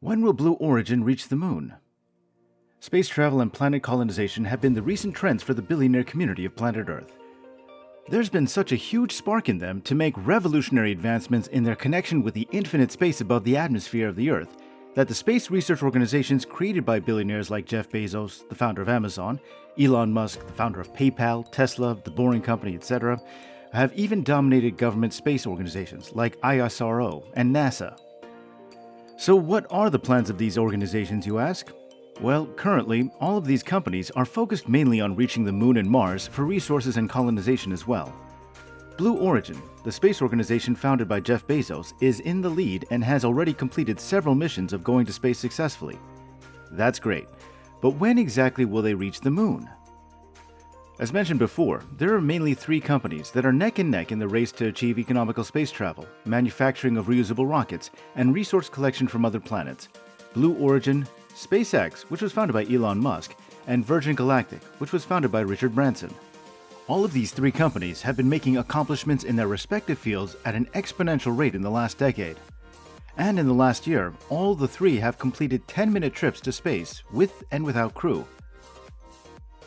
When will Blue Origin reach the moon? Space travel and planet colonization have been the recent trends for the billionaire community of planet Earth. There's been such a huge spark in them to make revolutionary advancements in their connection with the infinite space above the atmosphere of the Earth that the space research organizations created by billionaires like Jeff Bezos, the founder of Amazon, Elon Musk, the founder of PayPal, Tesla, The Boring Company, etc., have even dominated government space organizations like ISRO and NASA. So what are the plans of these organizations, you ask? Well, currently, all of these companies are focused mainly on reaching the moon and Mars for resources and colonization as well. Blue Origin, the space organization founded by Jeff Bezos, is in the lead and has already completed several missions of going to space successfully. That's great, but when exactly will they reach the moon? As mentioned before, there are mainly three companies that are neck and neck in the race to achieve economical space travel, manufacturing of reusable rockets, and resource collection from other planets: Blue Origin, SpaceX, which was founded by Elon Musk, and Virgin Galactic, which was founded by Richard Branson. All of these three companies have been making accomplishments in their respective fields at an exponential rate in the last decade. And in the last year, all the three have completed 10-minute trips to space with and without crew.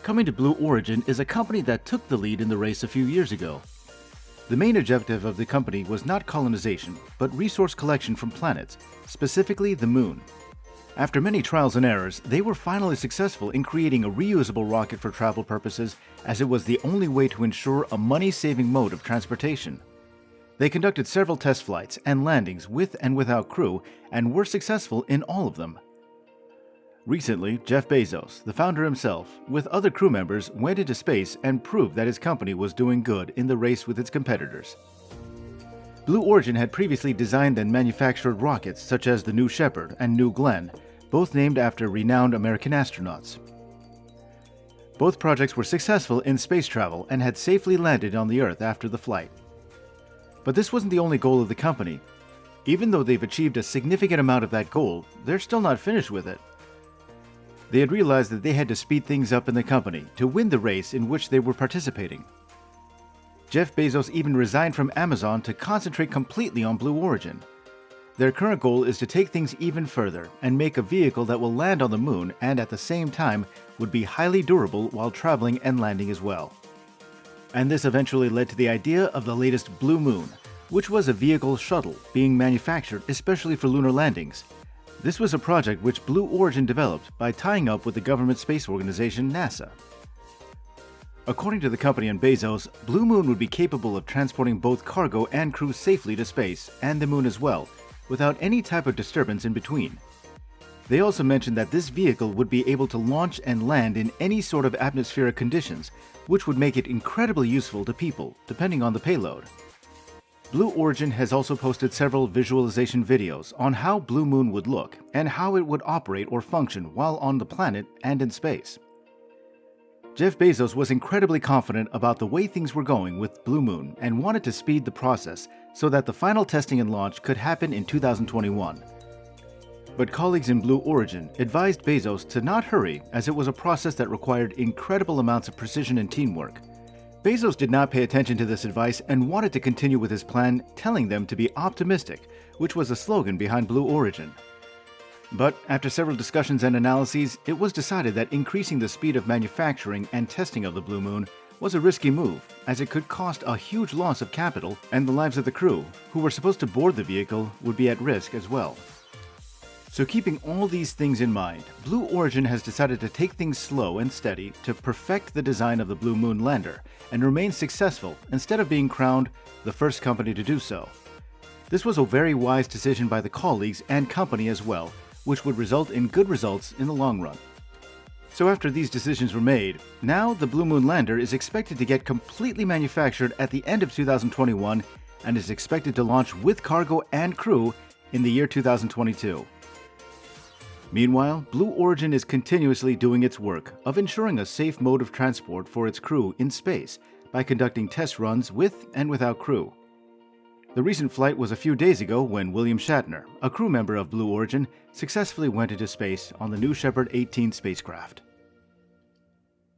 Coming to Blue Origin is a company that took the lead in the race a few years ago. The main objective of the company was not colonization, but resource collection from planets, specifically the moon. After many trials and errors, they were finally successful in creating a reusable rocket for travel purposes, as it was the only way to ensure a money-saving mode of transportation. They conducted several test flights and landings with and without crew, and were successful in all of them. Recently, Jeff Bezos, the founder himself, with other crew members, went into space and proved that his company was doing good in the race with its competitors. Blue Origin had previously designed and manufactured rockets such as the New Shepard and New Glenn, both named after renowned American astronauts. Both projects were successful in space travel and had safely landed on the Earth after the flight. But this wasn't the only goal of the company. Even though they've achieved a significant amount of that goal, they're still not finished with it. They had realized that they had to speed things up in the company to win the race in which they were participating. Jeff Bezos even resigned from Amazon to concentrate completely on Blue Origin. Their current goal is to take things even further and make a vehicle that will land on the moon and at the same time would be highly durable while traveling and landing as well. And this eventually led to the idea of the latest Blue Moon, which was a vehicle shuttle being manufactured especially for lunar landings. This was a project which Blue Origin developed by tying up with the government space organization NASA. According to the company and Bezos, Blue Moon would be capable of transporting both cargo and crew safely to space and the moon as well, without any type of disturbance in between. They also mentioned that this vehicle would be able to launch and land in any sort of atmospheric conditions, which would make it incredibly useful to people, depending on the payload. Blue Origin has also posted several visualization videos on how Blue Moon would look and how it would operate or function while on the planet and in space. Jeff Bezos was incredibly confident about the way things were going with Blue Moon and wanted to speed the process so that the final testing and launch could happen in 2021. But colleagues in Blue Origin advised Bezos to not hurry, as it was a process that required incredible amounts of precision and teamwork. Bezos did not pay attention to this advice and wanted to continue with his plan, telling them to be optimistic, which was a slogan behind Blue Origin. But after several discussions and analyses, it was decided that increasing the speed of manufacturing and testing of the Blue Moon was a risky move, as it could cost a huge loss of capital, and the lives of the crew, who were supposed to board the vehicle, would be at risk as well. So keeping all these things in mind, Blue Origin has decided to take things slow and steady to perfect the design of the Blue Moon lander and remain successful instead of being crowned the first company to do so. This was a very wise decision by the colleagues and company as well, which would result in good results in the long run. So after these decisions were made, now the Blue Moon lander is expected to get completely manufactured at the end of 2021 and is expected to launch with cargo and crew in the year 2022. Meanwhile, Blue Origin is continuously doing its work of ensuring a safe mode of transport for its crew in space by conducting test runs with and without crew. The recent flight was a few days ago when William Shatner, a crew member of Blue Origin, successfully went into space on the New Shepard 18 spacecraft.